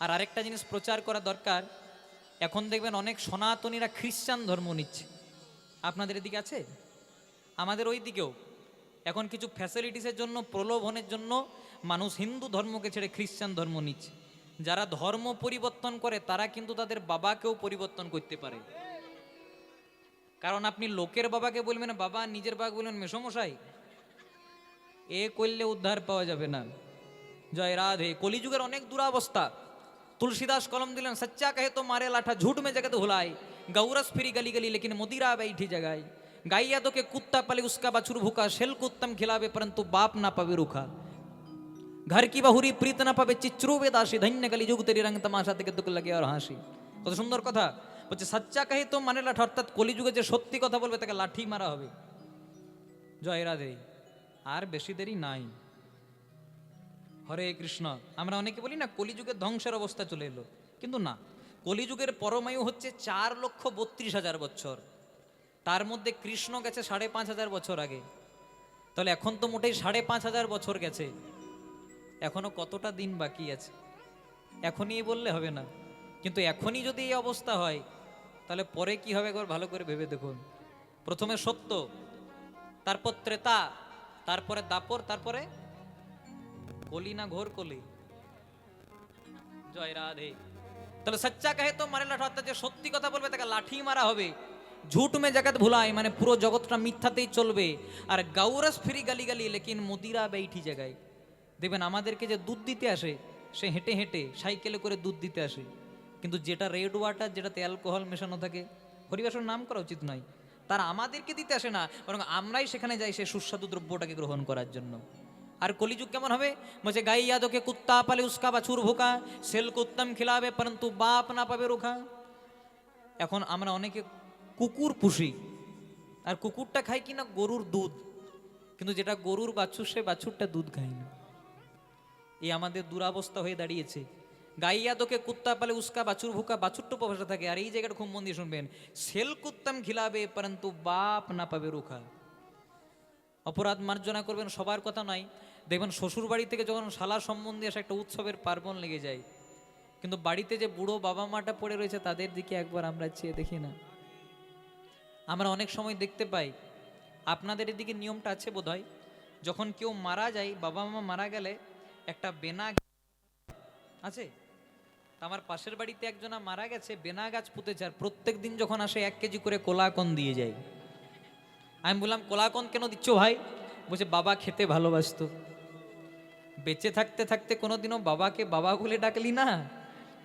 আর আরেকটা জিনিস প্রচার করা দরকার, এখন দেখবেন অনেক সনাতনীরা খ্রিস্টান ধর্ম নিচ্ছে। আপনাদের এদিকে আছে? আমাদের ওই দিকেও এখন কিছু ফ্যাসিলিটিসের জন্য, প্রলোভনের জন্য মানুষ হিন্দু ধর্মকে ছেড়ে খ্রিস্টান ধর্ম নিচ্ছে। যারা ধর্ম পরিবর্তন করে তারা কিন্তু তাদের বাবাকেও পরিবর্তন করতে পারে। কারণ আপনি লোকের বাবাকে বলবেন বাবা, নিজের বাবাকে বলবেন মেসমশাই, এ করলে উদ্ধার পাওয়া যাবে না। জয় রাধে। কলিযুগের অনেক দুরাবস্থা। तुलसीदास कलम दिलन, सच्चा कहे तो मारे लाठा, झूठ में जगत भुलाए, गौरस फिरी गली गली लेकिन मुदीरा बैठी जगाए, गाइया दो के कुत्ता पले उसका बछुर भूखा, शेल को उत्तम खिलावे परंतु बाप ना पावे रूखा, घर की बहुरी प्रीत ना पावे चिच्रू वेदासी, धन्य कली जुग तेरी रंग तमाशा থেকে দুঃখ লাগে আর হাসি। কত সুন্দর কথা বলছে, সচ্চা কহে তো মানে লাঠা, অর্থাৎ কলিযুগে যে সত্যি কথা বলবে তাকে লাঠি মারা হবে। জয় রাধে। আর বেশি দেরি নাই। হরে কৃষ্ণ। আমরা অনেকে বলি না কলিযুগের ধ্বংসের অবস্থা চলে এলো, কিন্তু না, কলিযুগের পরমায়ু হচ্ছে 4,32,000 বছর। তার মধ্যে কৃষ্ণ গেছে 5,500 বছর আগে। তাহলে এখন তো মোটেই 5,500 বছর গেছে, এখনো কতটা দিন বাকি আছে এখনই বললে হবে না। কিন্তু এখনই যদি এই অবস্থা হয় তাহলে পরে কি হবে একবার ভালো করে ভেবে দেখুন। প্রথমে সত্য, তারপর ত্রেতা, তারপরে দাপর, তারপরে কলি না ঘোর কলি। জয় রাধে। তাহলে সচ্চা কহে তো মারে লাঠা, অর্থাৎ যে সত্যি কথা বলবে তাকে লাঠি মারা হবে। ঝুট মে জগৎ ভুলায়, মানে পুরো জগৎটা মিথ্যাতেই চলবে। আর গাউরস ফিরি গালি গালি লেকিন মুদিরা বেইঠি জায়গায়। দেখবেন আমাদেরকে যে দুধ দিতে আসে সে হেঁটে হেঁটে সাইকেলে করে দুধ দিতে আসে, কিন্তু যেটা রেড ওয়াটার, যেটাতে অ্যালকোহল মেশানো থাকে, হরিবাসর নাম করা উচিত নয়, তারা আমাদেরকে দিতে আসে না, বরং আমরাই সেখানে যাই সেই সুস্বাদু দ্রব্যটাকে গ্রহণ করার জন্য। আর কলিযুগ কেমন হবে বলছে, গাই यादों के कुत्ता पाले उसका बछुर भूखा, सेल को उत्तम खिलावे परंतु बाप ना पावे रूखा। এখন আমরা অনেকে কুকুর পুষি, আর কুকুরটা খাই কি না গরুর দুধ, কিন্তু যেটা গরুর বাছুর সে বাছুরটা দুধ খায় না। এই আমাদের দুরাবস্থা হয়ে দাঁড়িয়েছে। গাইয়া দোকে কুত্তা পালে উস্কা বাছুর ভুকা, বাছুরটা উপভাষা থাকে। আর এই জায়গাটা খুব মন দিয়ে শুনবেন, সেল কুত্তাম খিলাবে পরন্তু বাপ না পাবে রুখা। অপরাধ মার্জনা করবেন সবার কথা নয়, দেখবেন শ্বশুর বাড়ি থেকে যখন শালা সম্বন্ধে আসে একটা উৎসবের পার্বণ লেগে যায়, কিন্তু বাড়িতে যে বুড়ো বাবা মাটা পড়ে রয়েছে তাদের দিকে একবার আমরা চেয়ে দেখি না। আমরা অনেক সময় দেখতে পাই, আপনাদের এদিকে নিয়মটা আছে বোধহয়, যখন কেউ মারা যায়, বাবা মা মারা গেলে একটা বেনা আছে। আমার পাশের বাড়িতে একজনা মারা গেছে, বেনা গাছ পুঁতেছে, আর প্রত্যেক দিন যখন আসে 1 কেজি করে কোলাকন দিয়ে যায়। আমি বললাম কোলাকন কেন দিচ্ছ ভাই? বলছে বাবা খেতে ভালোবাসতো। বেঁচে থাকতে থাকতে কোনোদিনও বাবাকে বাবা বলে ডাকলি না,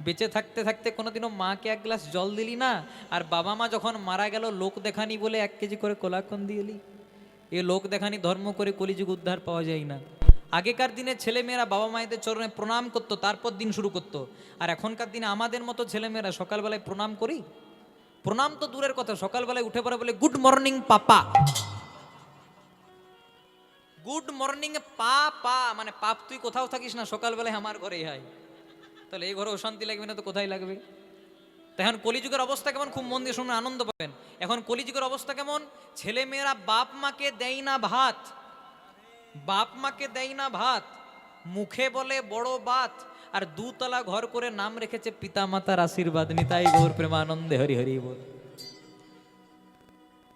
বেঁচে থাকতে থাকতে কোনোদিনও মাকে 1 গ্লাস জল দিলি না, আর বাবা মা যখন মারা গেল লোক দেখানি বলে 1 কেজি করে কোলাকন দিয়ে এলি। এ লোক দেখানি ধর্ম করে কলিযুগ উদ্ধার পাওয়া যায় না। আগেকার দিনে ছেলেমেয়েরা বাবা মায়েদের চরণে প্রণাম করতো, তারপর দিন শুরু করতো। আর এখনকার দিনে আমাদের মতো ছেলেমেয়েরা সকালবেলায় প্রণাম করি? প্রণাম তো দূরের কথা, সকালবেলায় উঠে পড়ে বলে গুড মর্নিং পাপা। গুড মর্নিং পা পা মানে পাপ, তুই কোথাও থাকিস না, সকালবেলায় আমার ঘরেই হয়। তাহলে এই ঘরে অশান্তি লাগবে না তো কোথায় লাগবে? এখন কলিযুগের অবস্থা কেমন খুব মন দিয়ে শুনে আনন্দ পাবেন। এখন কলিযুগের অবস্থা কেমন, ছেলে মেয়েরা বাপ মাকে দেয় না ভাত, বাপ মাকে দেয় না ভাত, মুখে বলে বড় বাত, আর 2 তলা ঘর করে নাম রেখেছে পিতা মাতার আশীর্বাদ। নিতাই গৌর প্রেমানন্দে হরি হরি বল।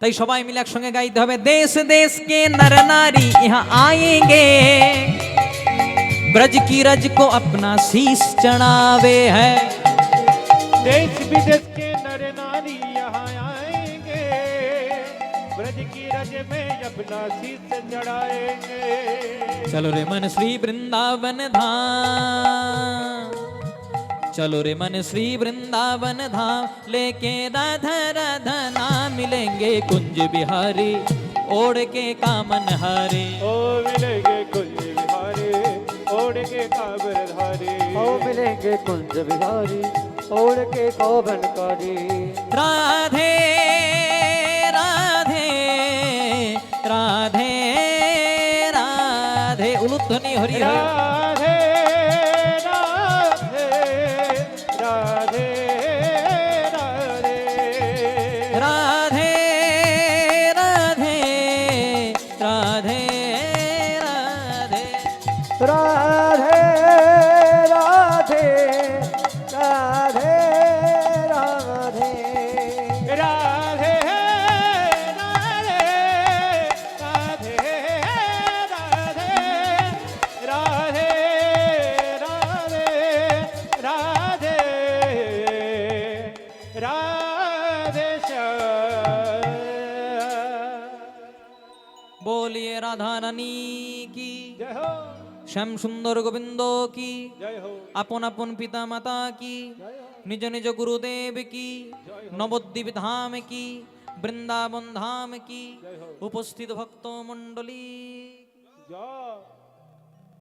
তাই সবাই মিলে একসঙ্গে গাইতে হবে, দেশ দেশ কে নর নারী ইহাं आएंगे, ब्रज की रज को अपना शीश चढ़ावे है। देश विदेश के नर नारी यहाँ आएंगे, ब्रज की रज में अपना शीश चढ़ाएंगे। चलो रे मन श्री वृंदावन धाम, चलो रे मन श्री वृंदावन धाम, लेके राधा राधा नाम मिलेंगे कुंज बिहारी ओढ़ के कामन हारे। ओ मिलेंगे कुंज बिहारी ओढ़ के काबर धारी, ओ मिलेंगे कुंज बिहारी ओढ़ के कौवन कारी। राधे राधे राधे राधे, उलुध्वनि हरि हरि। राधे राधे राधे राधे राधे राधे राधे राधे राधे राधे बोलिए राधा रानी की, जय हो श्याम सुंदर गोविंद की, जय हो अपन अपन पिता माता की, जय हो निज निज गुरुदेव की, नवद्वीप धाम की, वृंदावन धाम की, जय हो उपस्थित भक्त मंडली जय